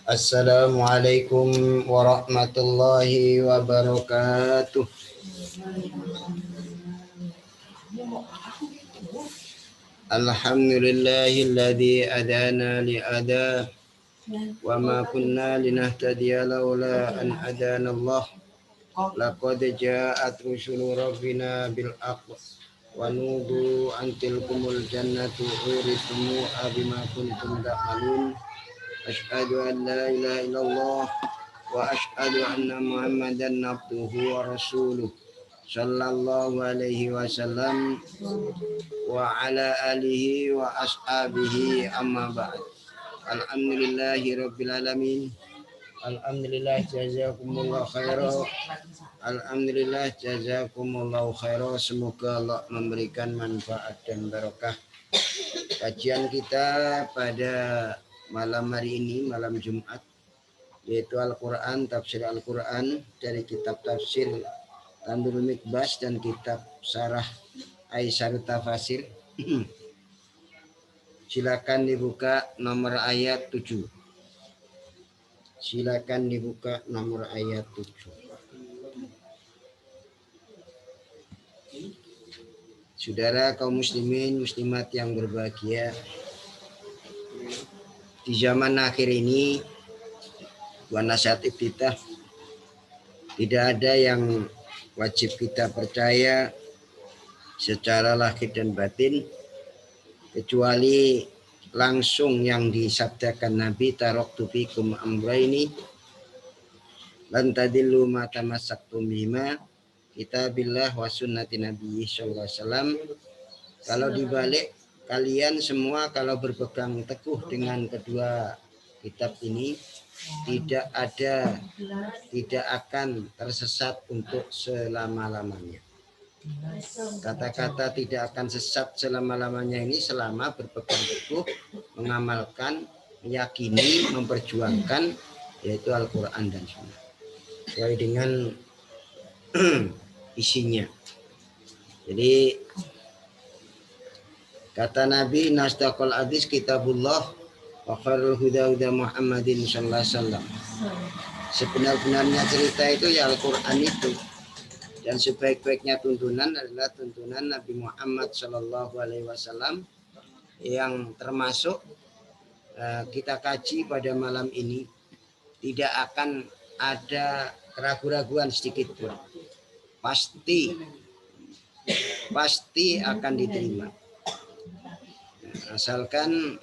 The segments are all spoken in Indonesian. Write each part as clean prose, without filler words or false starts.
Assalamualaikum warahmatullahi wabarakatuh. Alhamdulillahilladzi adana li'ada wa ma kunna linahtadiya laula an adana Allah. Laqad ja'at rusulu rabbina bil haqq wa nudu an tilkumul jannatu urithumuha bima kuntum ta'malun. Asyhadu an la ilaha illallah wa asyhadu anna Muhammadan abduhu wa rasuluh sallallahu alaihi wasallam wa ala alihi wa ashabihi amma ba'd. Alhamdulillahi rabbil alamin. Alhamdulillah jazakumullah khairan. Alhamdulillah jazakumullah khairan. Semoga Allah memberikan manfaat dan barokah. Kajian kita pada malam hari ini, malam Jumat, yaitu Al-Quran, tafsir Al-Quran dari kitab tafsir Tandurul Mikbas dan kitab Sarah Aisyarut Tafasir. Silakan dibuka nomor ayat 7. Silakan dibuka nomor ayat 7. Saudara kaum muslimin muslimat yang berbahagia, di zaman akhir ini, wa nasihat kita, tidak ada yang wajib kita percaya secara lahir dan batin kecuali langsung yang disabdakan Nabi, taraktu fikum amrayni lan tadillu ma tamassaktum bihima, kitabillah wa sunnati Nabi sallallahu alaihi wasallam. Kalau dibalik, kalian semua kalau berpegang teguh dengan kedua kitab ini, tidak akan tersesat untuk selama-lamanya. Kata-kata tidak akan sesat selama-lamanya ini selama berpegang teguh, mengamalkan, meyakini, memperjuangkan, yaitu Al-Quran dan Sunnah sesuai dengan isinya. Jadi kata Nabi, nasdaqul hadis kitabullah wa khairul huda huda Muhammadin sallallahu alaihi wasallam. Sebenar-benarnya cerita itu ya Al-Quran itu, dan sebaik-baiknya tuntunan adalah tuntunan Nabi Muhammad sallallahu alaihi wasallam, yang termasuk kita kaji pada malam ini. Tidak akan ada keraguan-raguan sedikit pun. Pasti akan diterima. Asalkan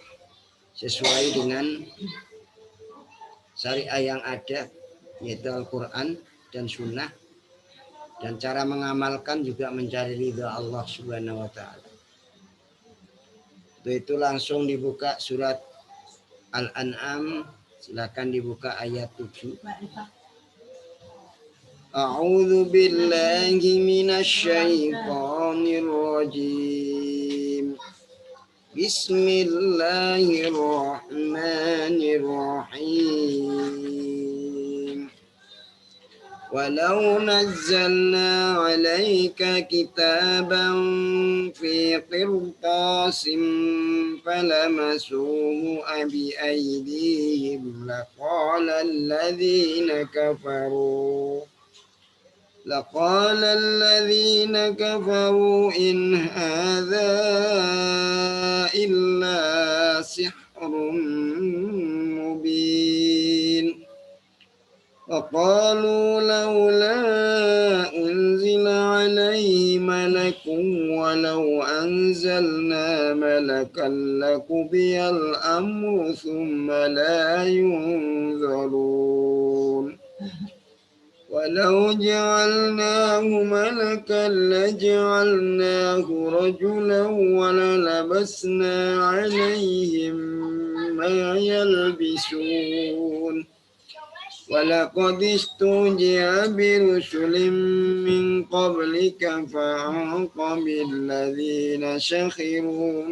sesuai dengan syariah yang ada, yaitu Al-Quran dan Sunnah, dan cara mengamalkan juga mencari ridha Allah Subhanahu wa Ta'ala. Itu langsung dibuka surat Al-An'am, silakan dibuka ayat 7. A'udzu billahi minasyaitonir rajim. Bismillahirrahmanirrahim. Walau nazzalna 'alaika kitaban fi qirtasin falamasuhu bi aydihim laqala الذين كفروا إن هذا إلا سحر مبين وقالوا لولا أنزل عليه ملك ولو أنزلنا ملكا لقضي الأمر ثم لا ينظرون ولو جعلناه ملكا لجعلناه رجلا وللبسنا عليهم ما يلبسون ولقد استهزئ برسل من قبلك فعاقب الذين سخروا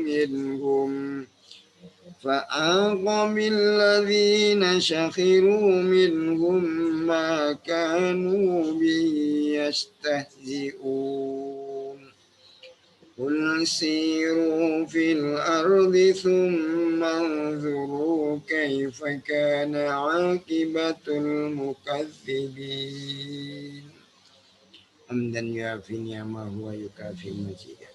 منهم ما كانوا به يستهزئون قل سيروا في الأرض ثم انظروا كيف كان عاقبة المكذبين حمدا يوافي نعمه ويكافئ مزيده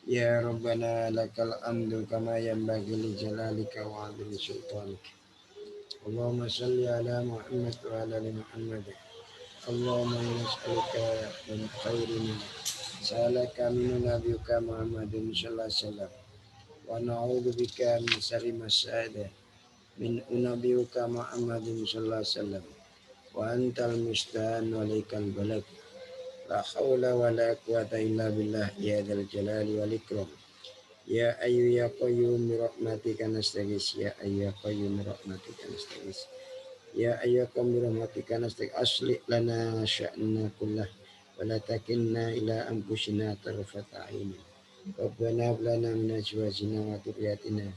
يا ربنا لك الحمد كما ينبغي لجلالك وعظيم سلطانك اللهم صل على محمد وعلى ال محمد اللهم نسألك من خير ما سألك من نبيك محمد صلى الله عليه وسلم ونعوذ بك من شر ما سأل من نبيك محمد صلى الله عليه وسلم وأنت المستعان وإليك البلاغ لا حول ولا قوة إلا بالله يا ذا الجلال والإكرام يا أيها يا قيوم برحمتك نستغيث يا أيها يا قيوم برحمتك نستغيث يا أيها يا قيوم برحمتك نستغيث أصلح لنا شأننا كله ولا تكلنا إلى أنفسنا طرفة عين ربنا هب لنا من أزواجنا وذرياتنا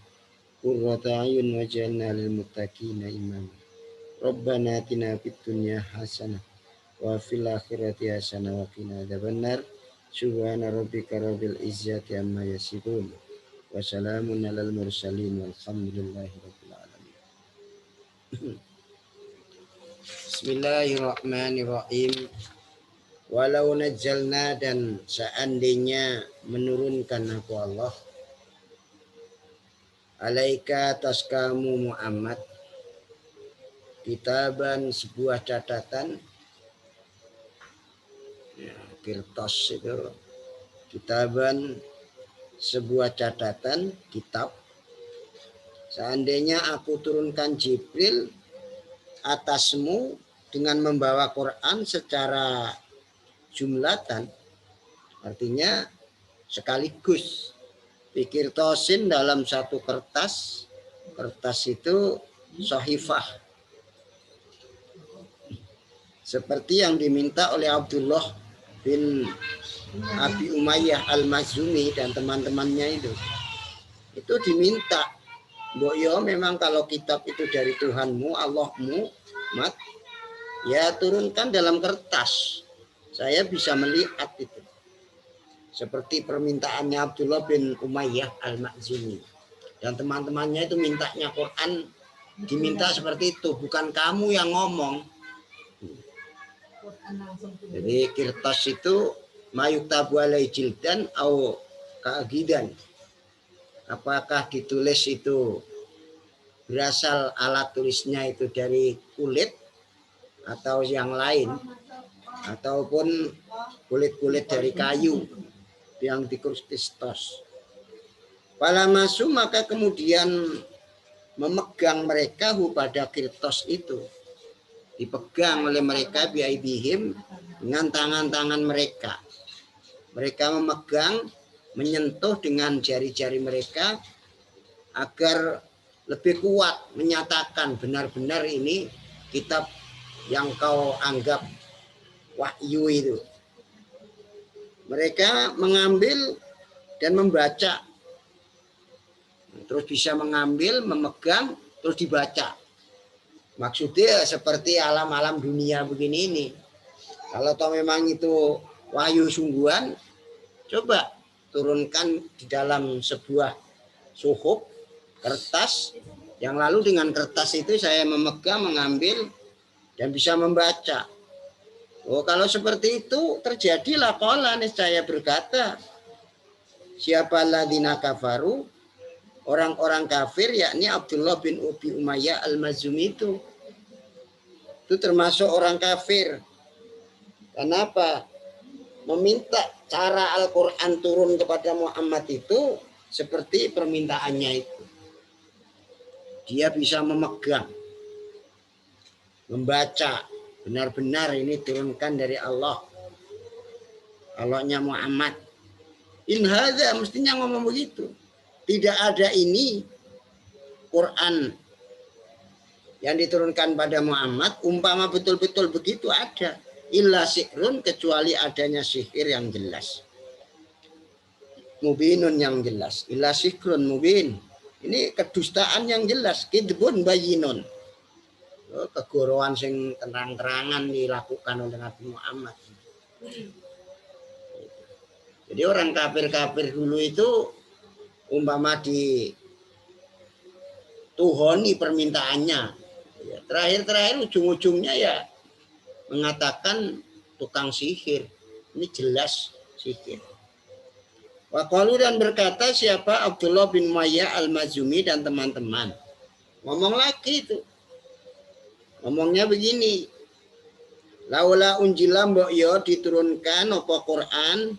قرة أعين واجعلنا للمتقين إماما ربنا آتنا في الدنيا حسنة وفي الآخرة حسنة وقنا عذاب النار سبحان ربك رب العزة عما يصفون وسلام على المرسلين والحمد لله رب العالمين. Bismillahirrahmanirrahim. Walau najalna dan seandainya menurunkan aku Allah alaika atas kamu Muhammad kitaban sebuah catatan ya, kirtas itu kitaban sebuah catatan kitab seandainya aku turunkan Jibril atasmu dengan membawa Quran secara jumlatan artinya sekaligus pikir tosin dalam satu kertas itu sahifah seperti yang diminta oleh Abdullah bin Abi Umayyah Al-Mazumi dan teman-temannya itu diminta Boyo memang kalau kitab itu dari Tuhanmu Allahmu mat ya turunkan dalam kertas saya bisa melihat itu seperti permintaannya Abdullah bin Umayyah Al-Mazumi dan teman-temannya itu mintanya Quran diminta seperti itu bukan kamu yang ngomong. Jadi kertas itu mayuktabu alai jildan au kaagidan. Apakah ditulis itu berasal alat tulisnya itu dari kulit atau yang lain ataupun kulit-kulit dari kayu yang dikrustis. Pala masuk maka kemudian memegang mereka pada kirtos itu. Dipegang oleh mereka biaibihim dengan tangan-tangan mereka. Mereka memegang, menyentuh dengan jari-jari mereka agar lebih kuat menyatakan benar-benar ini kitab yang kau anggap wahyu itu. Mereka mengambil dan membaca. Terus bisa mengambil, memegang, terus dibaca. Maksudnya seperti alam-alam dunia begini ini. Kalau toh memang itu wahyu sungguhan, coba turunkan di dalam sebuah suhuf, kertas, yang lalu dengan kertas itu saya memegang, mengambil, dan bisa membaca. Oh, kalau seperti itu terjadilah qala niscaya berkata siapa ladina kafaru orang-orang kafir yakni Abdullah bin Abi Umayyah Al-Mazumi itu termasuk orang kafir. Kenapa? Meminta cara Al-Quran turun kepada Muhammad itu seperti permintaannya itu. Dia bisa memegang, membaca, benar-benar ini turunkan dari Allah. Allahnya Muhammad. In hadza mestinya ngomong begitu. Tidak ada ini Quran yang diturunkan pada Muhammad umpama betul-betul begitu ada. Illa sihrun kecuali adanya sihir yang jelas. Mubinun yang jelas. Illa sihrun mubin. Ini kedustaan yang jelas. Kidbun bayinun. Kegorowan sing terang-terangan dilakukan oleh Nabi Muhammad. Jadi orang kafir-kafir dulu itu umpama dituhoni permintaannya, ya, terakhir ujung-ujungnya ya mengatakan tukang sihir. Ini jelas sihir. Waqalu dan berkata siapa Abdullah bin Umayyah al-Mazumi dan teman-teman. Ngomong lagi itu. Ngomongnya begini. Laula unjila mbok yo diturunkan apa Quran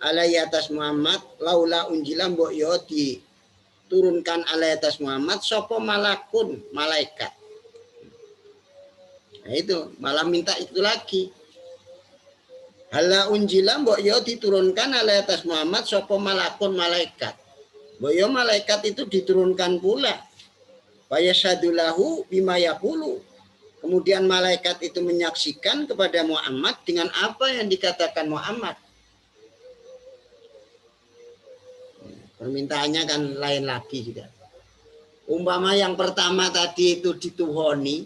alai atas Muhammad, laula unjila mbok yo diturunkan alai atas Muhammad sapa malakun malaikat. Nah itu malah minta itu lagi. Hala unjila mbok yo diturunkan alai atas Muhammad sapa malakun malaikat. Mbok yo malaikat itu diturunkan pula. Fayasadulahu bima yaqulu. Kemudian malaikat itu menyaksikan kepada Muhammad dengan apa yang dikatakan Muhammad. Permintaannya kan lain lagi juga. Umpama yang pertama tadi itu dituhoni,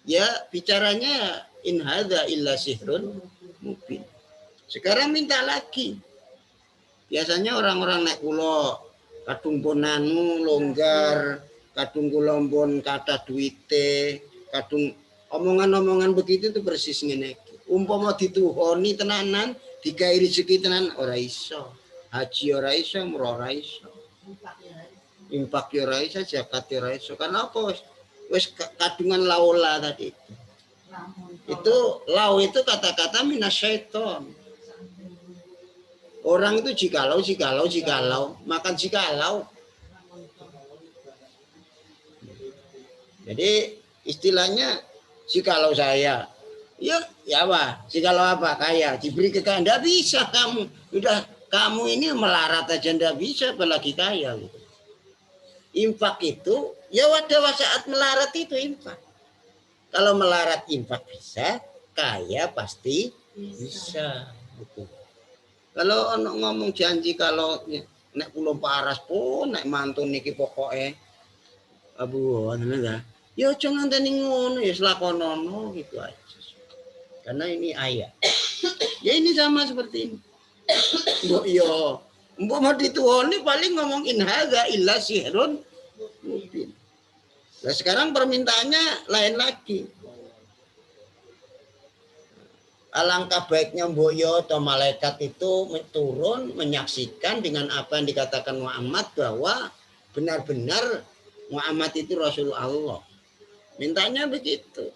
ya bicaranya in hadza illa sihrun mubin. Sekarang minta lagi. Biasanya orang-orang naik pulau kadung ponanu longgar, kadung kulombon kata duite, kadung omongan-omongan begitu itu persis ngene. Umpama dituhoni tenanan, dikai rezeki tenan ora iso. Haji ora iso, umroh ora iso. Impak ya ora iso, zakat ya ora iso. Karena apa? Wis kadungan laula tadi. Itu lau itu kata-kata minasyaiton. Orang itu jikalau, makan jikalau. Jadi istilahnya jikalau saya, ya apa? Jikalau apa? Kaya, diberi kekayaan, nggak bisa kamu. Udah kamu ini melarat aja nggak bisa, apalagi kaya. Gitu. Infak itu, ya pada saat melarat itu infak. Kalau melarat infak bisa, kaya pasti bisa. Gitu. Kalau ngomong janji kalau nek pulau paras pun nek mantun niki pokoknya abu anu ya jangan tani ngono ya selakonono gitu aja. Karena ini ayat. Ya ini sama seperti ini. Mbok yo mbok mau dituoni paling ngomongin hadza illa sihrun mubin. Nah sekarang permintaannya lain lagi. Alangkah baiknya mbok yo atau malaikat itu turun menyaksikan dengan apa yang dikatakan Muhammad bahwa benar-benar Muhammad itu Rasulullah Allah. Mintanya begitu.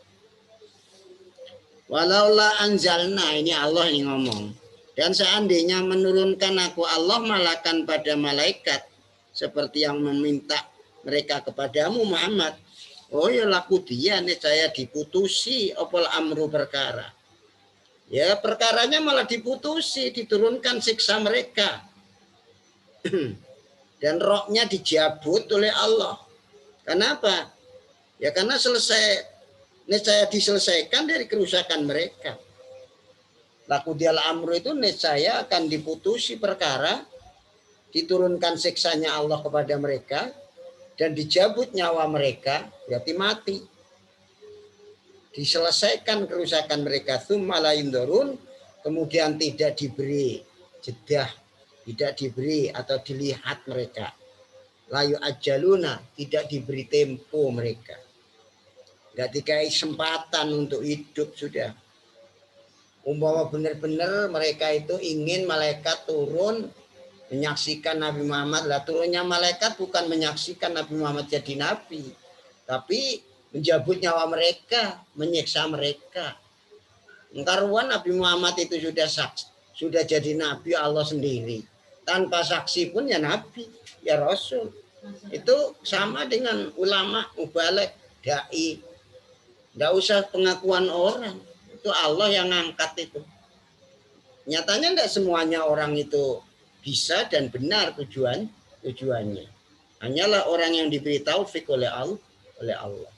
Walaulah anzalna, ini Allah yang ngomong. Dan seandainya menurunkan aku Allah malakan pada malaikat seperti yang meminta mereka kepadamu Muhammad. Oh ya laku dia nih saya diputusi opal amru perkara. Ya perkaranya malah diputusi, diturunkan siksa mereka. Dan rohnya dijabut oleh Allah. Kenapa? Ya karena selesai, niscaya diselesaikan dari kerusakan mereka. Laku dial amru itu niscaya akan diputusi perkara, diturunkan siksanya Allah kepada mereka, dan dijabut nyawa mereka, berarti mati. Diselesaikan kerusakan mereka, tsumma la yundurun, kemudian tidak diberi jedah, tidak diberi atau dilihat mereka. Layu ajaluna, tidak diberi tempo mereka. Nggak dikai kesempatan untuk hidup sudah. Umpama benar-benar mereka itu ingin malaikat turun menyaksikan Nabi Muhammad. Lah turunnya malaikat bukan menyaksikan Nabi Muhammad jadi nabi, tapi menjabut nyawa mereka, menyiksa mereka. Karuan Nabi Muhammad itu sudah jadi nabi Allah sendiri. Tanpa saksi pun ya nabi, ya rasul. Itu sama dengan ulama, mubalek, dai. Nggak usah pengakuan orang. Itu Allah yang ngangkat itu. Nyatanya enggak semuanya orang itu bisa dan benar tujuannya. Hanyalah orang yang diberi taufik oleh Allah.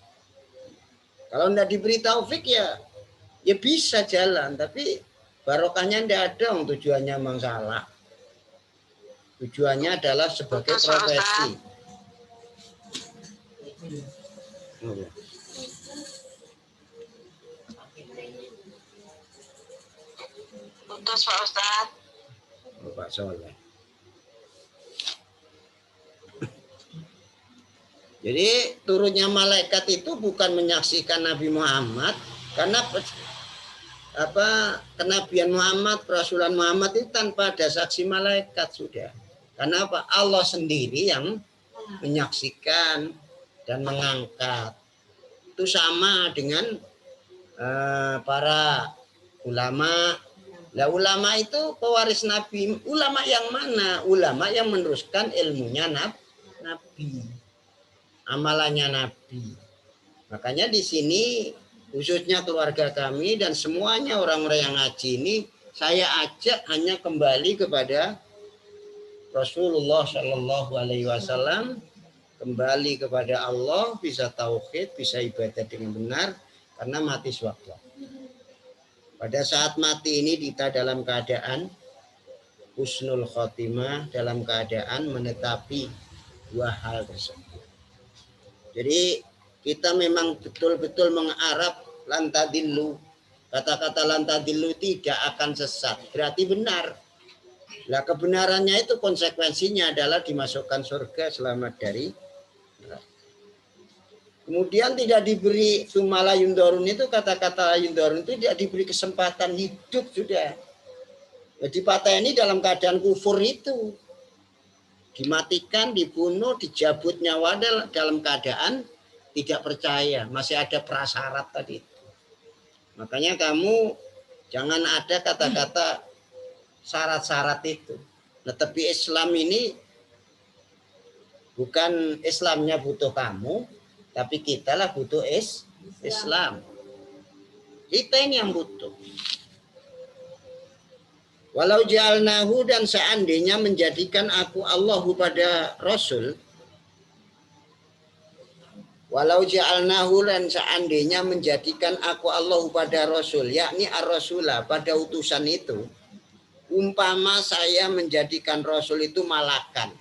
Kalau enggak diberi taufik ya bisa jalan, tapi barokahnya enggak ada, tujuannya memang salah. Tujuannya adalah sebagai profesi. Putus Pak Ustadz. Pak Soleh. Jadi turunnya malaikat itu bukan menyaksikan Nabi Muhammad, karena kenabian Muhammad, perasulan Muhammad itu tanpa ada saksi malaikat sudah. Karena apa? Allah sendiri yang menyaksikan dan mengangkat. Itu sama dengan para ulama. Nah, ulama itu pewaris Nabi. Ulama yang mana? Ulama yang meneruskan ilmunya Nabi, amalannya Nabi. Makanya di sini khususnya keluarga kami dan semuanya orang-orang yang ngaji ini, saya ajak hanya kembali kepada Rasulullah Shallallahu Alaihi Wasallam, kembali kepada Allah, bisa tauhid, bisa ibadah dengan benar, karena mati sewaktu. Pada saat mati ini kita dalam keadaan husnul khotimah, dalam keadaan menetapi dua hal tersebut. Jadi kita memang betul-betul mengarap lantadillu. Kata-kata lantadillu tidak akan sesat. Berarti benar. Nah, kebenarannya itu konsekuensinya adalah dimasukkan surga, selamat dari neraka. Kemudian tidak diberi sumala yundorun, itu kata-kata yundorun itu tidak diberi kesempatan hidup sudah. Jadi patah ini dalam keadaan kufur itu. Dimatikan, dibunuh, dicabut nyawa dalam keadaan tidak percaya, masih ada prasyarat tadi. Makanya kamu jangan ada kata-kata syarat-syarat itu. Nah, tapi Islam ini bukan Islamnya butuh kamu, tapi kita lah butuh Islam. Kita ini yang butuh. Walau ja'alnahu, dan seandainya menjadikan aku Allahu pada Rasul. Walau ja'alnahu, dan seandainya menjadikan aku Allahu pada Rasul, yakni ar-rasulah, pada utusan itu. Umpama saya menjadikan Rasul itu malakan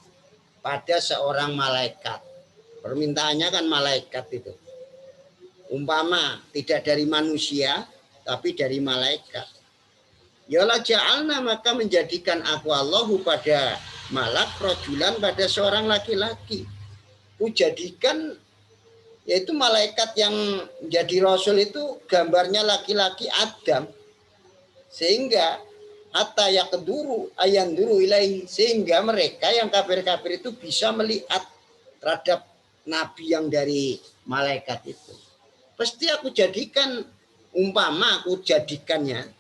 pada seorang malaikat. Permintaannya kan malaikat itu. Umpama tidak dari manusia, tapi dari malaikat. Yalah ja'alna, maka menjadikan aku Allahu pada malak rajulan, pada seorang laki-laki. Ku jadikan, yaitu malaikat yang jadi rasul itu gambarnya laki-laki Adam. Sehingga hatta yaqduru ayanduru ilaihi, sehingga mereka yang kafir-kafir itu bisa melihat terhadap nabi yang dari malaikat itu. Pasti aku jadikan, umpama aku jadikannya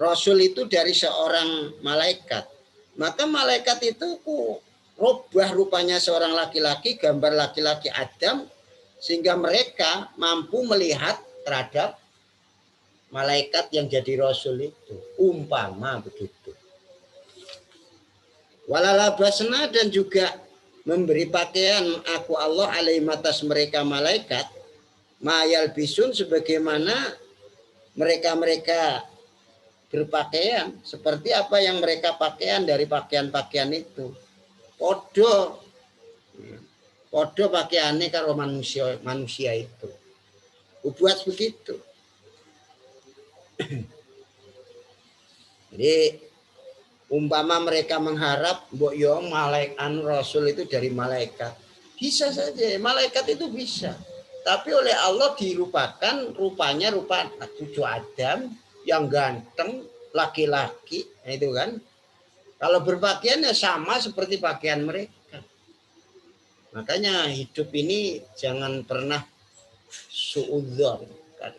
Rasul itu dari seorang malaikat, maka malaikat itu ku rubah rupanya seorang laki-laki, gambar laki-laki Adam, sehingga mereka mampu melihat terhadap malaikat yang jadi Rasul itu. Umpama begitu. Walalabasna, dan juga memberi pakaian aku Allah alaihim, atas mereka malaikat, mayal bisun, sebagaimana mereka berpakaian seperti apa yang mereka pakaian dari pakaian-pakaian itu. Podo pakaiannya karo manusia itu. Buat begitu. Jadi umpama mereka mengharap mbok yo malaikat Rasul itu dari malaikat. Bisa saja, malaikat itu bisa. Tapi oleh Allah dirupakan rupanya rupa cucu Adam yang ganteng, laki-laki, itu kan. Kalau berpakaiannya sama seperti pakaian mereka. Makanya hidup ini jangan pernah suudzon.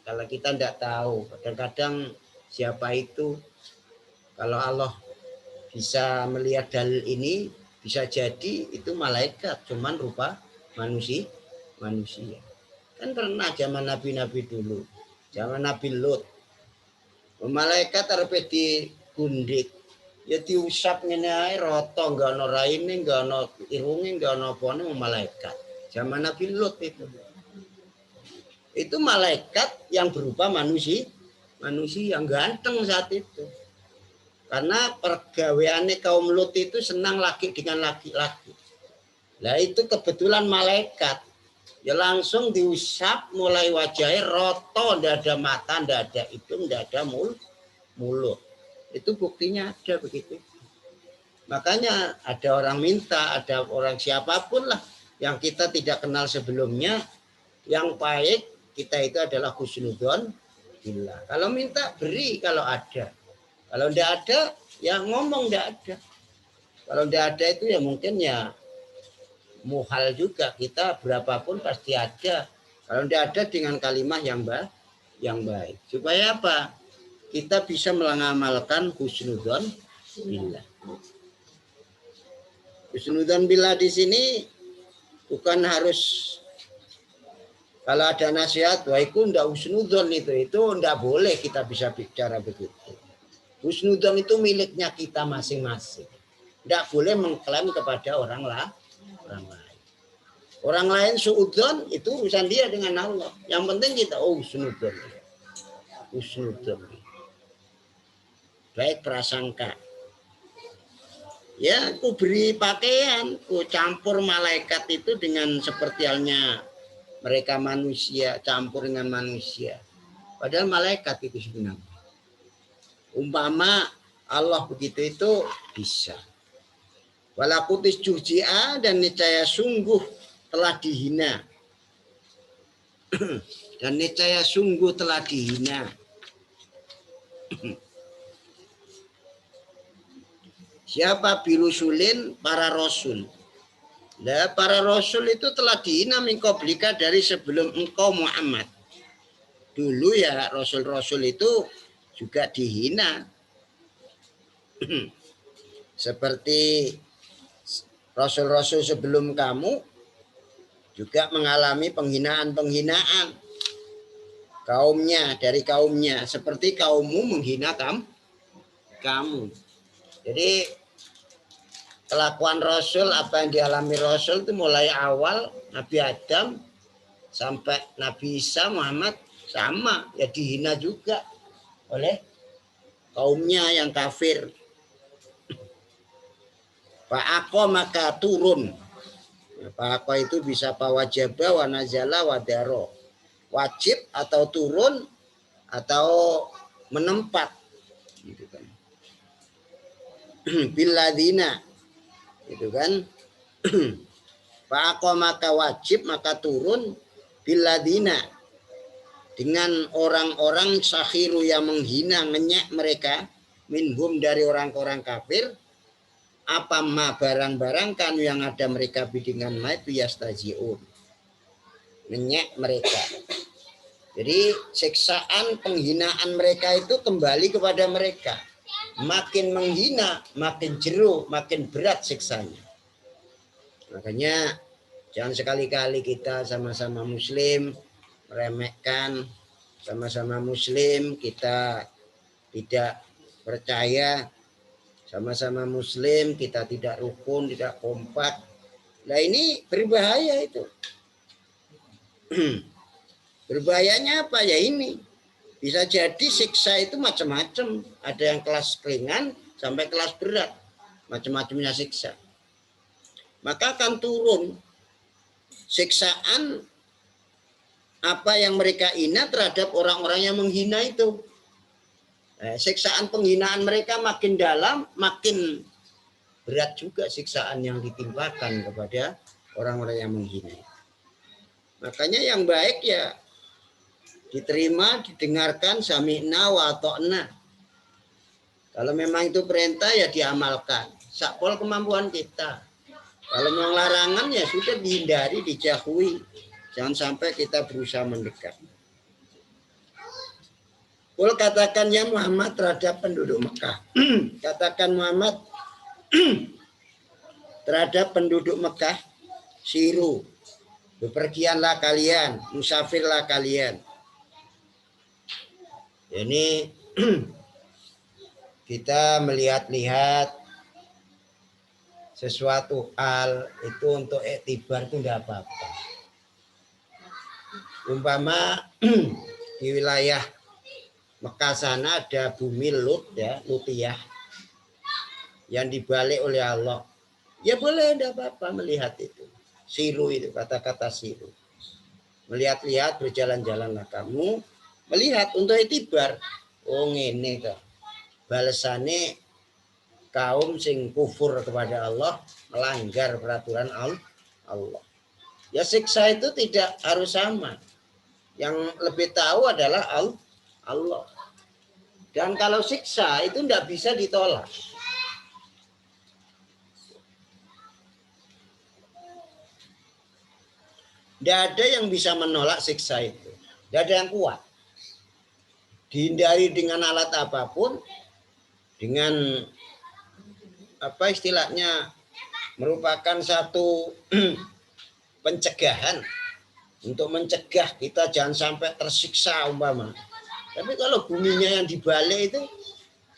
Kalau kita tidak tahu, kadang-kadang siapa itu, kalau Allah bisa melihat dalil ini, bisa jadi itu malaikat, cuman rupa manusia. Kan pernah zaman nabi-nabi dulu, zaman Nabi Lut. Malaikat arepe digundik, ya diusap ngene ae rata, enggak ana raine, enggak ana irunge, enggak ana apane, malaikat. Zaman Nabi Lut itu. Itu malaikat yang berupa manusia yang ganteng saat itu. Karena pergaweannya kaum Lut itu senang laki dengan laki-laki. Nah itu kebetulan malaikat. Ya langsung diusap mulai wajahnya roto, ndak ada mata, ndak ada hidung, ndak ada mulut. Itu buktinya ada begitu. Makanya ada orang minta, ada orang siapapun lah yang kita tidak kenal sebelumnya, yang baik kita itu adalah husnudzon billah. Kalau minta beri kalau ada. Kalau tidak ada ya ngomong tidak ada. Kalau tidak ada itu ya mungkin ya muhal juga, kita berapapun pasti ada. Kalau tidak ada dengan kalimat yang baik. Supaya apa? Kita bisa mengamalkan husnudzon billah. Husnudzon billah di sini bukan harus kalau ada nasihat, wah itu ndak husnudzon itu ndak boleh kita bisa bicara begitu. Husnudzon itu miliknya kita masing-masing. Ndak boleh mengklaim kepada orang lain. Orang lain suudzon itu urusan dia dengan Allah. Yang penting kita husnudzon. Husnudzon. Baik prasangka. Ya, aku beri pakaian, aku campur malaikat itu dengan seperti halnya mereka manusia, campur dengan manusia. Padahal malaikat itu sebenarnya. Umpama Allah begitu itu bisa. Walakutis juji'a dan niscaya sungguh telah dihina. Dan niscaya sungguh telah dihina. Siapa birusulin? Para rasul. Nah, para rasul itu telah dihina min qablika dari sebelum engkau Muhammad. Dulu ya rasul-rasul itu juga dihina. Seperti rasul-rasul sebelum kamu juga mengalami penghinaan-penghinaan kaumnya, dari kaumnya. Seperti kaummu menghina kamu. Jadi kelakuan Rasul, apa yang dialami Rasul itu mulai awal Nabi Adam sampai Nabi Isa Muhammad sama, ya dihina juga oleh kaumnya yang kafir. Fa'aqo maka turun. Fa'aqo itu bisa pawajaba wa nazala wa daro. Wajib atau turun atau menempat. Gitu kan. Billadina itu kan. Fa'aqo maka wajib maka turun billadina dengan orang-orang sakhiru yang menghina ngenyek mereka minhum dari orang-orang kafir apa ma barang-barang kan yang ada mereka bidingan ma itu yastajiun ngenyek mereka. Jadi siksaan penghinaan mereka itu kembali kepada mereka. Makin menghina, makin jero, makin berat siksanya. Makanya jangan sekali-kali kita sama-sama muslim meremehkan, sama-sama muslim kita tidak percaya, sama-sama muslim kita tidak rukun, tidak kompak. Nah ini berbahaya itu. Berbahayanya apa ya ini? Bisa jadi siksa itu macam-macam. Ada yang kelas ringan sampai kelas berat. Macam-macamnya siksa. Maka akan turun siksaan apa yang mereka hina terhadap orang-orang yang menghina itu. Siksaan penghinaan mereka makin dalam, makin berat juga siksaan yang ditimpakan kepada orang-orang yang menghina. Makanya yang baik ya diterima, didengarkan, sami'na wa ata'na. Kalau memang itu perintah ya diamalkan. Sakpol kemampuan kita. Kalau memang larangan ya sudah dihindari, dijauhi. Jangan sampai kita berusaha mendekat. Qul katakan ya Muhammad terhadap penduduk Mekah. Katakan Muhammad terhadap penduduk Mekah, siru, bepergianlah kalian, musafirlah kalian. Ini kita melihat-lihat sesuatu hal itu untuk iktibar itu tidak apa-apa. Umpama di wilayah Mekah sana ada bumi Lut ya, Lutiyah yang dibalik oleh Allah. Ya boleh, tidak apa-apa melihat itu. Siru itu kata-kata siru. Melihat-lihat, berjalan-jalanlah kamu. Melihat untuk itibar. Oh ini tuh. Balasannya kaum sing kufur kepada Allah, melanggar peraturan Allah. Ya siksa itu tidak harus sama. Yang lebih tahu adalah Allah. Dan kalau siksa itu tidak bisa ditolak. Tidak ada yang bisa menolak siksa itu. Tidak ada yang kuat. Dihindari dengan alat apapun, dengan apa istilahnya, merupakan satu pencegahan untuk mencegah kita jangan sampai tersiksa umpama. Tapi kalau buminya yang dibalik itu,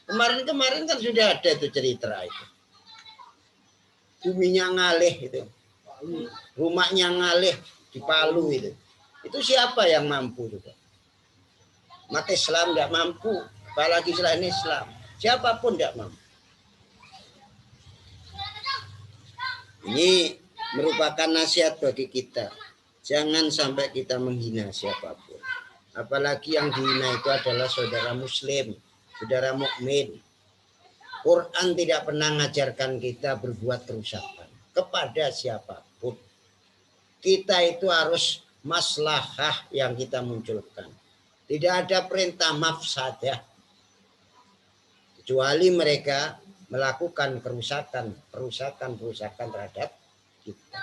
kemarin kan sudah ada itu cerita itu. Buminya ngalih itu, rumahnya ngalih di Palu itu. Itu siapa yang mampu juga? Umat Islam tidak mampu, apalagi selain Islam. Siapapun tidak mampu. Ini merupakan nasihat bagi kita. Jangan sampai kita menghina siapapun. Apalagi yang dihina itu adalah saudara muslim, saudara mukmin. Quran tidak pernah mengajarkan kita berbuat kerusakan kepada siapapun. Kita itu harus maslahah yang kita munculkan. Tidak ada perintah mafsadah. Kecuali mereka melakukan kerusakan terhadap kita.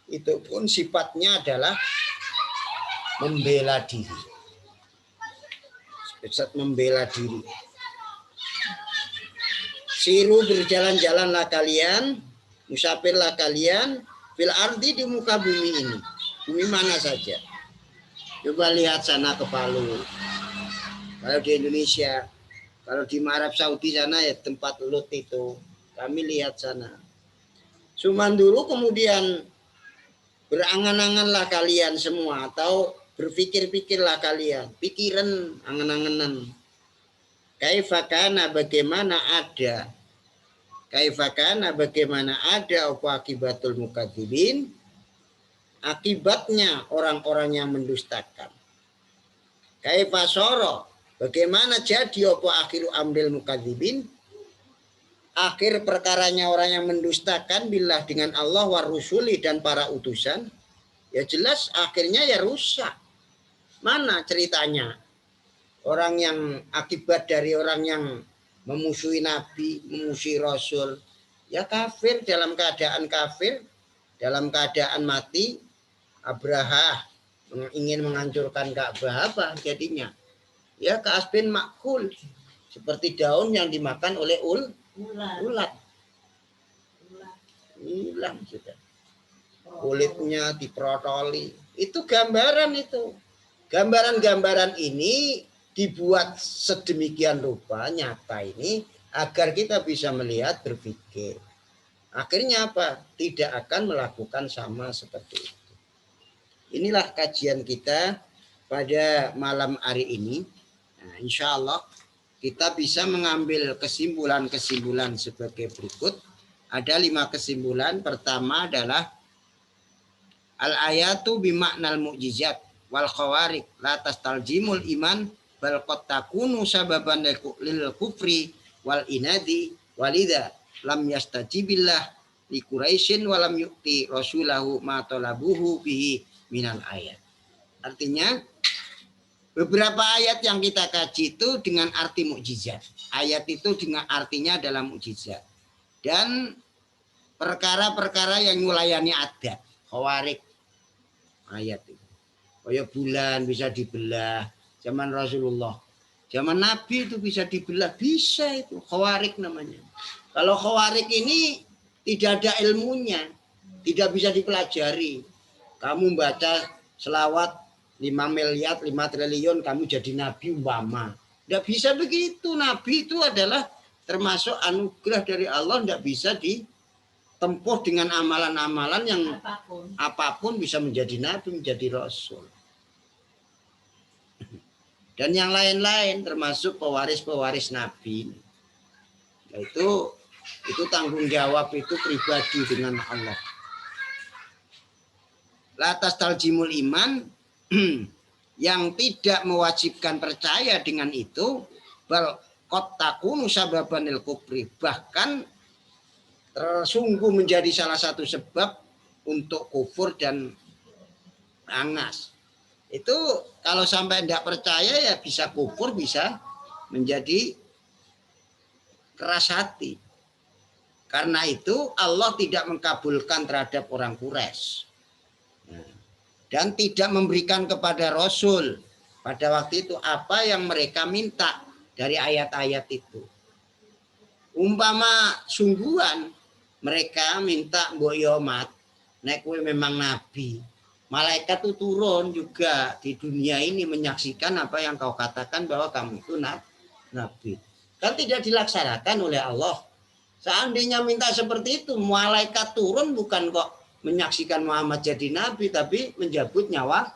Itu pun sifatnya adalah membela diri. Membela diri. Siru berjalan-jalanlah kalian, musafirlah kalian, fil ardi di muka bumi ini. Bumi mana saja. Coba lihat sana ke Palu. Kalau di Indonesia, kalau di Arab Saudi sana ya tempat Lut itu. Kami lihat sana. Cuman dulu kemudian berangan-anganlah kalian semua atau berpikir-pikirlah kalian. Pikiran angan-anganan. Kaifakana bagaimana ada. Kaifakana bagaimana ada apa akibatul mukadzibin. Akibatnya orang-orang yang mendustakan. Kaifasoro bagaimana jadi apa akhiru amril mukadzibin. Akhir perkaranya orang yang mendustakan billah dengan Allah wa rusuli dan para utusan. Ya jelas akhirnya ya rusak. Mana ceritanya? Orang yang akibat dari orang yang memusuhi Nabi, memusuhi Rasul. Ya kafir, dalam keadaan mati. Abraha ingin menghancurkan Ka'bah, apa jadinya? Ya kasbin makul. Seperti daun yang dimakan oleh ulat. Hilang sudah. Kulitnya diprotoli. Itu gambaran itu. Gambaran-gambaran ini dibuat sedemikian rupa nyata ini agar kita bisa melihat, berpikir. Akhirnya apa? Tidak akan melakukan sama seperti itu. Inilah kajian kita pada malam hari ini. Nah, insya Allah kita bisa mengambil kesimpulan-kesimpulan sebagai berikut. Ada 5 kesimpulan. Pertama adalah al-ayatu bimaknal mu'jizat wal khawarik la tastaljimul iman bal qad takunu sababan lil kufri wal inadi walida lam yastajibillah li Quraisyin walam yu'ti rasulahu ma talabuhu bihi minal ayat. Artinya beberapa ayat yang kita kaji itu dengan arti mukjizat. Ayat itu dengan artinya adalah mukjizat. Dan perkara-perkara yang melayani adat, khawarik ayat itu. Kayak bulan bisa dibelah zaman Rasulullah. Zaman Nabi itu bisa dibelah, bisa itu khawarik namanya. Kalau khawarik ini tidak ada ilmunya, tidak bisa dipelajari. Kamu baca selawat 5 miliar, 5 triliun, kamu jadi nabi umpama. Tidak bisa begitu. Nabi itu adalah termasuk anugerah dari Allah, tidak bisa ditempuh dengan amalan-amalan yang apapun bisa menjadi nabi, menjadi rasul. Dan yang lain-lain termasuk pewaris-pewaris nabi. Itu tanggung jawab itu pribadi dengan Allah. Latas taljimul iman yang tidak mewajibkan percaya dengan itu bal qad takunu sababanil kufri, bahkan tersungguh menjadi salah satu sebab untuk kufur dan angas. Itu kalau sampai tidak percaya ya bisa kufur, bisa menjadi keras hati. Karena itu Allah tidak mengkabulkan terhadap orang Quraisy dan tidak memberikan kepada Rasul pada waktu itu apa yang mereka minta dari ayat-ayat itu. Umpama sungguhan mereka minta mbok yo mat, nek kowe memang nabi, malaikat tuh turun juga di dunia ini menyaksikan apa yang kau katakan bahwa kamu itu nabi. Kan tidak dilaksanakan oleh Allah. Seandainya minta seperti itu, malaikat turun bukan kok menyaksikan Muhammad jadi nabi, tapi menjabut nyawa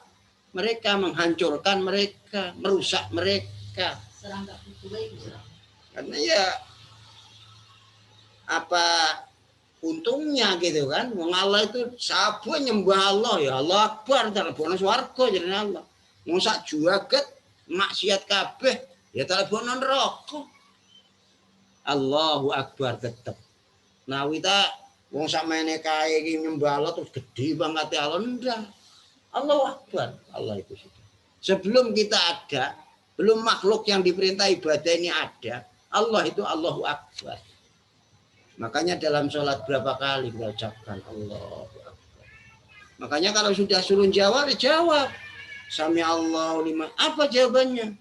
mereka, menghancurkan mereka, merusak mereka. Karena ya apa untungnya gitu kan, wong Allah itu sabu nyembah Allah, ya Allah Akbar, talebono swarga jenenge Allah. Wong sak juaget maksiat kabeh ya talebono neraka. Allahu Akbar tetep. Nah kita wong samene kae iki nyembah Allah terus gede banget ya Allah, ndak. Allahu Akbar, Allah itu sudah. Sebelum kita ada, belum makhluk yang diperintah ibadah ini ada, Allah itu Allahu Akbar. Makanya dalam sholat berapa kali kita ucapkan Allahu Akbar. Makanya kalau sudah suruh jawab, jawab. Sami Allahu liman. Apa jawabannya?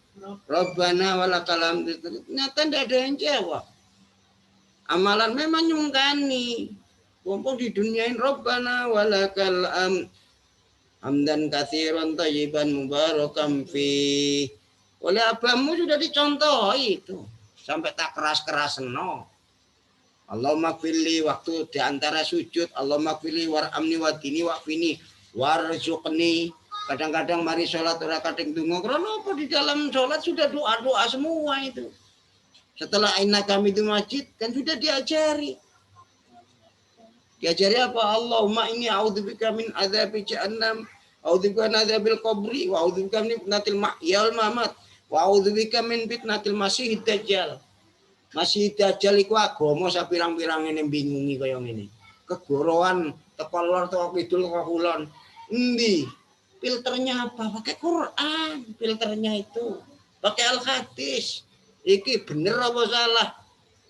Rabbana walakal hamdu. Ternyata tidak ada yang jawab. Amalan memang nyungkani. Mumpung di dunia ini Rabbana walakal hamdan katsiran thayyiban mubarakan fi. Oleh abamu sudah dicontoh itu. Sampai tak keras-keras no. Allahumma gfirli, waktu diantara sujud Allahumma gfirli warhamni wadini wa'fini warzuqni. Kadang-kadang mari sholat ora kadang donga, karena apa di dalam sholat sudah doa-doa semua itu. Setelah innaka hamidum majid kan sudah diajari. Diajari apa? Allahumma inni a'udzubika min adzabi jahannam, a'udzubika min adzabil qabri, wa a'udzubika min fitnatil mahya wal mamat, wa a'udzubika min fitnatil masiihid dajjal. Masih dajjal iku agama sapirang-pirang ini bingungi kaya ngene. Kegorowan teko lor teko kidul teko kulon. Endi? Filternya apa? Pakai Quran, filternya itu. Pakai Al-Hadis. Iki bener apa salah?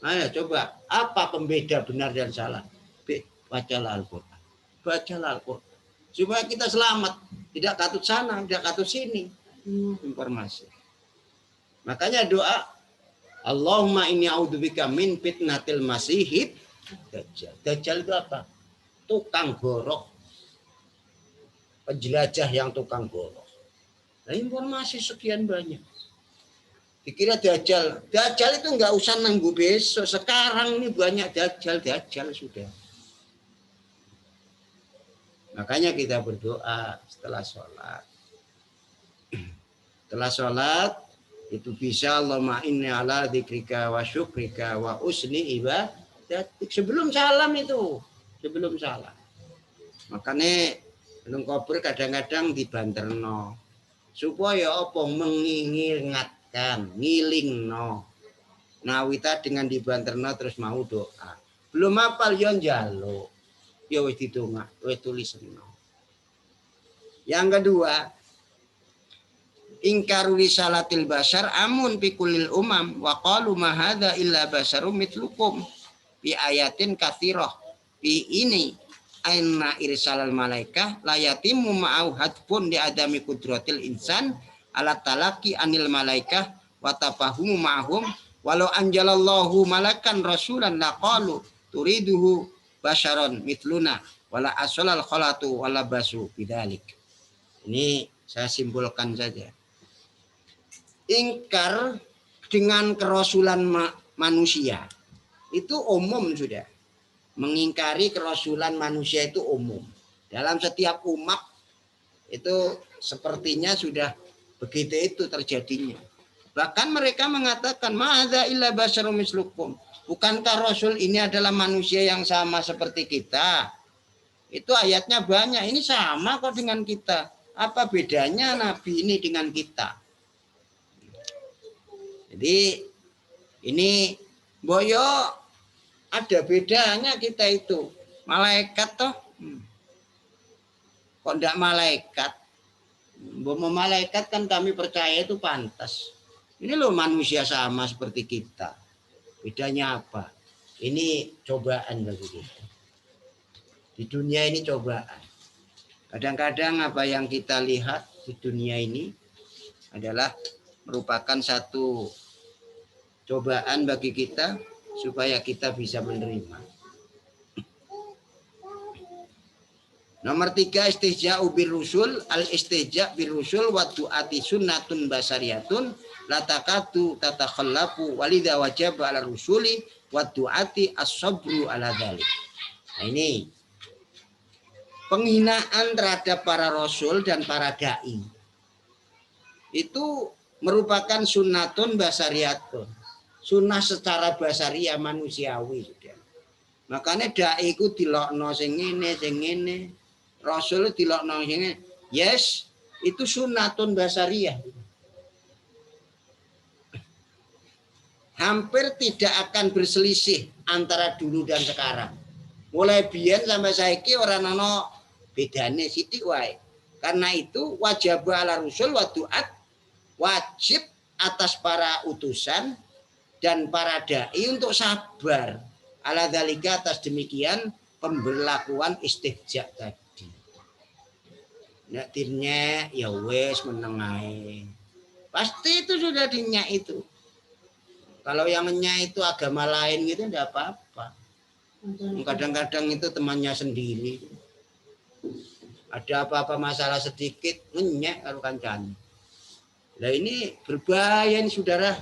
Ayo coba, apa pembeda benar dan salah? Bacalah Al-Qur'an. Bacalah Al-Qur'an. Supaya kita selamat, tidak katut sana, tidak katut sini. Informasi. Makanya doa Allahumma inni a'udzubika min fitnatil masiihid dajjal. Dajjal itu apa? Tukang gorok. Penjelajah yang tukang gorok. Nah, informasi sekian banyak. Dikira dajjal. Dajjal itu enggak usah nunggu besok. Sekarang ini banyak dajjal sudah. Makanya kita berdoa setelah sholat. Setelah sholat itu bisa Allahumma inni ala dzikrika wa syukrika wa usni ibadatik. Sebelum salam itu, sebelum salam. Makanya belum kubur kadang-kadang dibanterno supaya apa mengingatkan, ngilingno. Nawita dengan dibanterno terus mau doa. Belum hafal yo njaluk. Ya wis didongak, wis tulisno. Yang kedua, ingkaru risalatil bashar amun fi kullil umam wa qalu ma hadza illa basharum mitlukum fi ayatin katsirah fi ini aina irsalal malaikah la yatimu ma'au hadfun di adami kudratil insan ala talaqi anil malaikah wa tafahumu ma'hum walau anjalallahu malakan rasulan laqalu turiduhu basharon mitluna wala asolal khalatu wala basu bidzalik. Ini saya simpulkan saja. Ingkar dengan kerasulan manusia itu umum sudah. Mengingkari kerasulan manusia itu umum. Dalam setiap umat itu sepertinya sudah begitu itu terjadinya. Bahkan mereka mengatakan ma'adza illa basyarum mislukum. Bukankah Rasul ini adalah manusia yang sama seperti kita? Itu ayatnya banyak. Ini sama kok dengan kita. Apa bedanya Nabi ini dengan kita? Jadi Ini boyo ada bedanya kita itu. Malaikat toh. Kok enggak malaikat? Mau malaikat kan kami percaya itu pantas. Ini loh manusia sama seperti kita. Bedanya apa? Ini cobaan bagi kita. Di dunia ini cobaan. Kadang-kadang apa yang kita lihat di dunia ini adalah merupakan satu cobaan bagi kita supaya kita bisa menerima. Nomor 3, istihja'u birrusul. Al-istihja' birrusul wa du'ati sunnatun basariyatun la takatu tatakhallafu walidha wajaba ala rusuli wa du'ati as-sabru ala dhalik. Nah, ini penghinaan terhadap para rasul dan para dai itu merupakan sunnatun basariyatun, sunnah secara basariah manusiawi. Makanya dai ku dilokno sing ngene, rasul dilokno sing ngene. Yes, itu sunnatun basariah. Hampir tidak akan berselisih antara dulu dan sekarang. Mulai biyen sampai saiki ora ana bedane sithik wae. Karena itu wajib ala rusul wa du'at, wajib atas para utusan dan para dai untuk sabar. Ala dzalika, atas demikian pemberlakuan istihja tadi. Nek dirnya ya wes meneng ae. Pasti itu sudah dinyak itu. Kalau yang nyak itu agama lain gitu enggak apa-apa. Kadang-kadang itu temannya sendiri. Ada apa-apa masalah sedikit ngenyek kalau kancane. Nah ini berbahaya ini saudara.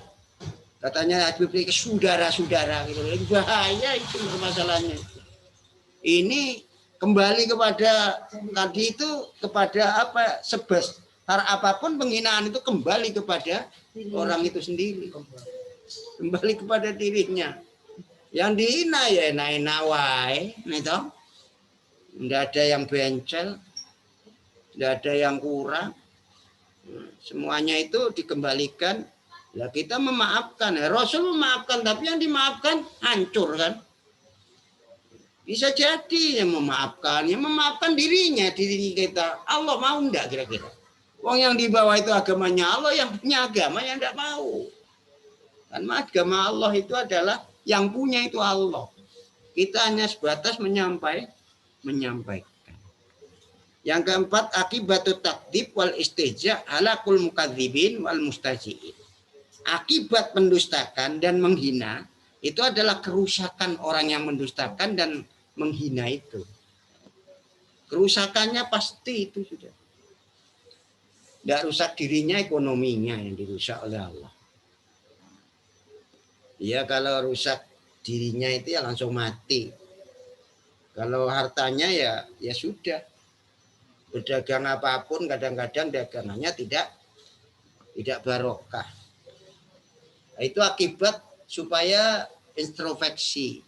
Katanya Habib saudara-saudara gitu. Bahaya itu masalahnya. Ini kembali kepada tadi itu, kepada apa, sebesar apapun penghinaan itu kembali kepada orang itu sendiri. Kembali kepada dirinya. Yang dihina ya enak-enak wae, gitu. Enggak ada yang bencel, enggak ada yang kurang. Semuanya itu dikembalikan. Ya kita memaafkan. Ya, Rasul memaafkan, tapi yang dimaafkan hancur kan. Bisa jadi yang memaafkan dirinya, diri kita. Allah mau enggak kira-kira? Wong yang di bawah itu agamanya Allah, yang punya agama yang enggak mau. Kan agama Allah itu adalah yang punya itu Allah. Kita hanya sebatas menyampaikan. Yang keempat, akibatut takdzib wal istihja halakul mukadzibin wal mustajiin. Akibat mendustakan dan menghina itu adalah kerusakan orang yang mendustakan dan menghina itu. Kerusakannya pasti itu sudah. Tidak rusak dirinya, ekonominya yang dirusak oleh Allah. Ya kalau rusak dirinya itu ya langsung mati. Kalau hartanya ya sudah. Berdagang apapun kadang-kadang dagangannya tidak barokah. Nah, itu akibat supaya introspeksi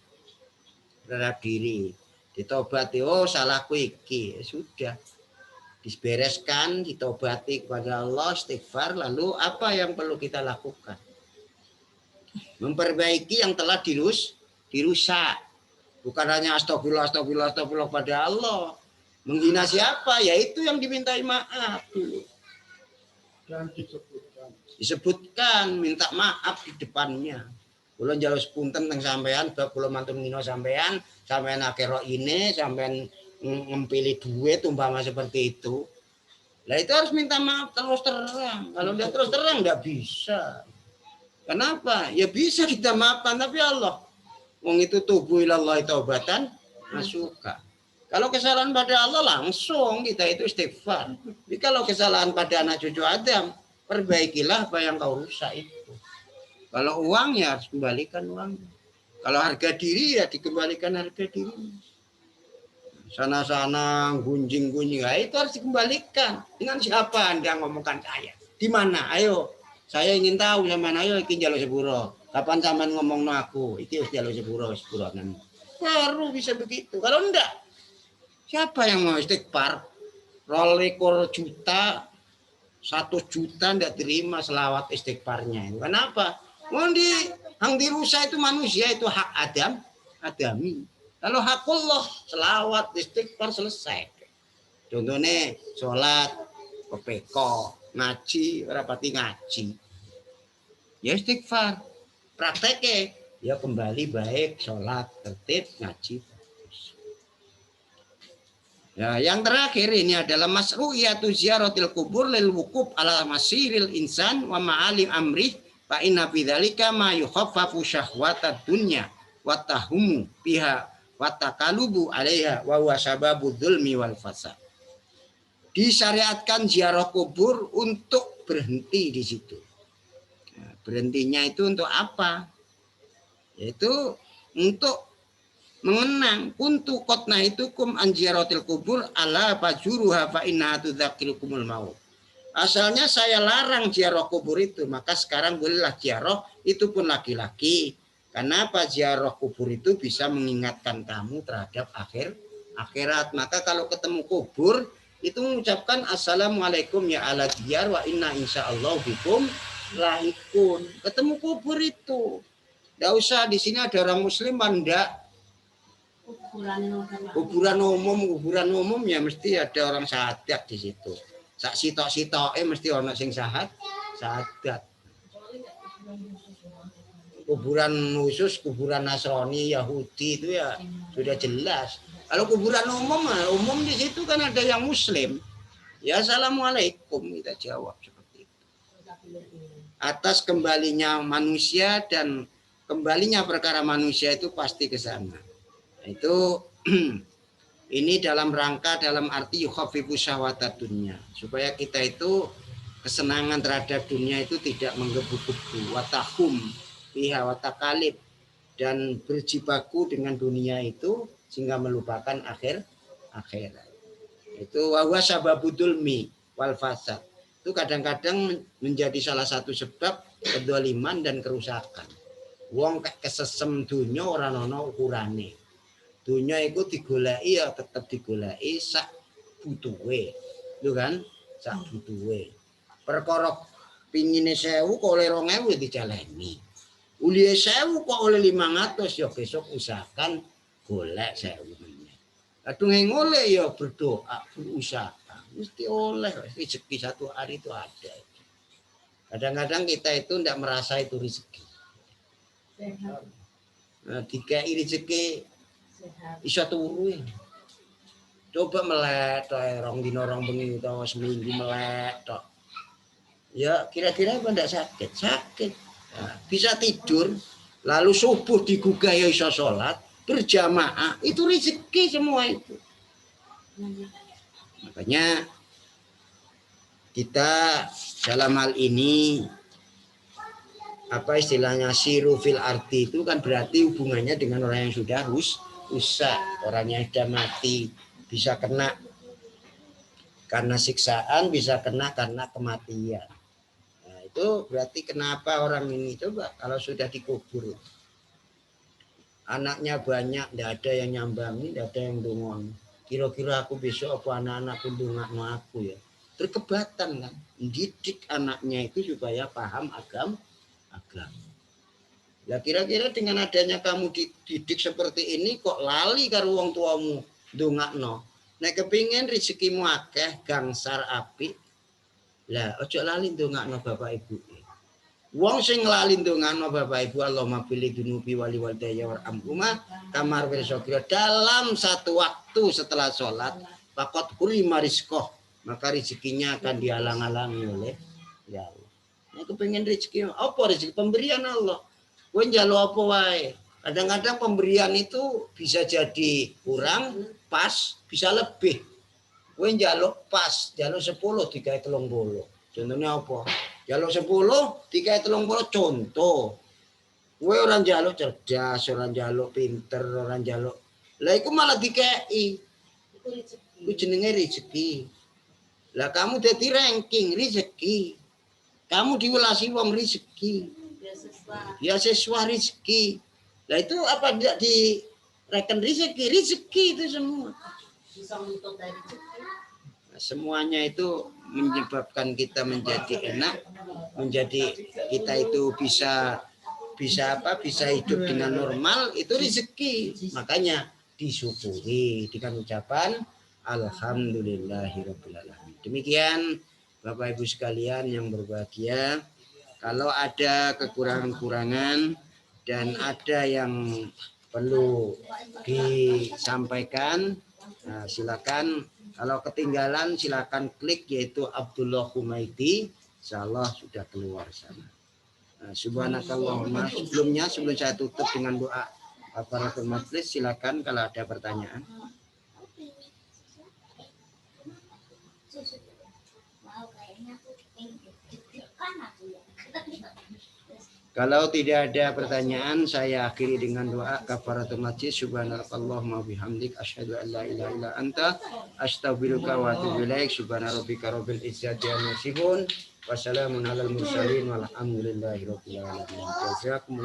terhadap diri. Ditobati, oh salahku iki, ya sudah. Dibereskan, ditobati kepada Allah, istighfar, lalu apa yang perlu kita lakukan? Memperbaiki yang telah dirusak. Bukan hanya astagfirullah pada Allah. Menghina siapa? Ya itu yang dimintai maaf dulu. Dan disebutkan minta maaf di depannya. Kula njaluk sepunten teng sampean bab kula mantun ngino sampean akhirah ini, sampean ngempili duit umpama seperti itu. Lah itu harus minta maaf terus terang. Kalau dia terus terang enggak bisa. Kenapa? Ya bisa kita maafkan, tapi Allah wong itu tubuh ilallahi taubatan nasuha. Kalau kesalahan pada Allah langsung kita itu istighfar. Tapi kalau kesalahan pada anak cucu Adam, perbaikilah apa yang kau rusak itu. Kalau uang ya harus kembalikan uang. Kalau harga diri ya dikembalikan harga diri. Sana-sana gunjing-gunjing, itu harus dikembalikan. Dengan siapa Anda ngomongkan saya? Di mana? Ayo. Saya ingin tahu sampean, ayo iki njaluk sepuro. Kapan sampean ngomongno aku? Iki wis njaluk sepuro nan. Baru bisa begitu. Kalau enggak, siapa yang mau istighfar? 2 juta, 1 juta enggak terima selawat istighfarnya. Kenapa? Mau Yang dirusak itu manusia, itu hak adami. Kalau hakullah, selawat, istighfar, selesai. Contohnya sholat, pepeko, ngaji, rapati ngaji. Ya istighfar. Prakteknya, ya kembali baik, sholat, tertib, ngaji. Ya, yang terakhir ini adalah masru'iyatu ziyaratil kubur lil wukuf ala masiril insan wa ma'alim amrih fa inna bidzalika ma yukhaffafu syahwatad dunya wa tahumu biha wa takalubu 'alaiha wa huwa sababu dzulmi wal fasad. Disyariatkan ziarah kubur untuk berhenti di situ. Nah, berhentinya itu untuk apa? Yaitu untuk mengenang kuntu qatna itu kum anjiratil kubur ala fajuruha fa inna tudzakirukumul maut. Asalnya saya larang ziarah kubur itu, maka sekarang bolehlah ziarah, itu pun laki-laki. Karena apa? Ziarah kubur itu bisa mengingatkan kamu terhadap akhirat. Maka kalau ketemu kubur itu mengucapkan assalamualaikum ya ala diyar wa inna insyaallah bikum lahikun. Ketemu kubur itu. Enggak usah di sini ada orang muslim enggak. Kuburan umum ya mesti ada orang syahadat di situ. Sak sitok-sitoke mesti ono sing syahadat. Kuburan khusus, kuburan Nasrani, Yahudi itu ya sudah jelas. Kalau kuburan umum di situ kan ada yang muslim. Ya assalamualaikum kita jawab seperti itu. Atas kembalinya manusia dan kembalinya perkara manusia itu pasti ke sana. Itu ini dalam rangka dalam arti yukhaffifu syahwatad dunya, supaya kita itu kesenangan terhadap dunia itu tidak menggebu-gebu, watahum biha watakalib, dan berjibaku dengan dunia itu sehingga melupakan akhirat. Itu wa huwa sababudulmi wal fasad. Itu kadang-kadang menjadi salah satu sebab kedzaliman dan kerusakan. Wong kesesem dunya ora ana ukurane. Dunia itu digoleki ya tetap digoleki sak butuhe. Lho kan? Sak butuhe. Perkara pingine 1000 kok oleh 2000 dijaleni. Ulihe 1000 kok oleh 500 ya besok usahakan golek 1000 meneh. Kadung ngoleh ya berdoa, berusaha. Mesti oleh rezeki satu hari itu ada. Kadang-kadang kita itu tidak merasa itu rezeki. Nah, dikai rezeki iso turu. Coba melek tok rong dina rong bengi utawa seminggu melek tok. Ya kira-kira apa ndak sakit? Sakit. Nah, bisa tidur lalu subuh digugah ya iso salat berjamaah, itu rezeki semua itu. Makanya kita dalam hal ini apa istilahnya siru fil arti itu kan berarti hubungannya dengan orang yang sudah rusak, orang yang sudah mati, bisa kena karena siksaan, bisa kena karena kematian. Nah, itu berarti kenapa orang ini coba kalau sudah dikubur, anaknya banyak, tidak ada yang nyambangi, tidak ada yang dongong. Kira-kira aku besok apa anak-anakku dongakno aku ya. Terkebatan kan, didik anaknya itu supaya paham agama. Ya kira-kira dengan adanya kamu dididik seperti ini kok lali karo wong tuamu ndongakno. Nek kepingin rezekimu akeh gangsar apik. Lah ojo lali ndongakno bapak ibu. Wong sing lali ndongakno bapak ibu Allahumma fili dunubi wali walidayya warhamhuma kamar bersokira dalam satu waktu setelah sholat faqad kulima rizqah, maka rezekinya akan dihalang-halangi oleh ya Allah. Nek kepingin rezeki apa rezeki pemberian Allah. Kowe njaluk apa wae. Kadang-kadang pemberian itu bisa jadi kurang, pas, bisa lebih. Kowe njaluk pas, njaluk 10 digawe 30. Contohnya apa? Njaluk 10 digawe 30 contoh. Kowe ora njaluk cerdas, ora njaluk pinter, ora njaluk. Lah iku malah dikei. Iku jenenge rezeki. Lah kamu dadi ranking rezeki. Kamu diwelasi wong rezeki. Beasiswa rezeki. Nah itu apa tidak direken rezeki itu semua. Nah, semuanya itu menyebabkan kita menjadi enak, menjadi kita itu bisa bisa bisa hidup dengan normal, itu rezeki. Makanya disyukuri dengan ucapan alhamdulillahirabbil alamin. Demikian Bapak Ibu sekalian yang berbahagia, kalau ada kekurangan-kurangan dan ada yang perlu disampaikan, nah, silakan. Kalau ketinggalan silakan klik yaitu Abdullah Humaidi, insyaallah sudah keluar sana. Nah, subhanakallahumma, sebelum saya tutup dengan doa kafaratul majlis, silakan kalau ada pertanyaan. Kalau tidak ada pertanyaan, saya akhiri dengan doa kafaratul majlis. Subhanakallahumma bihamdik asyhadu an la ilaha illa anta astaghfiruka wa atubu ilaik. Subhana rabbika rabbil izzati amma yasifun. Wassalamun alal mursalin walhamdulillahi rabbil alamin. Jazakumullah.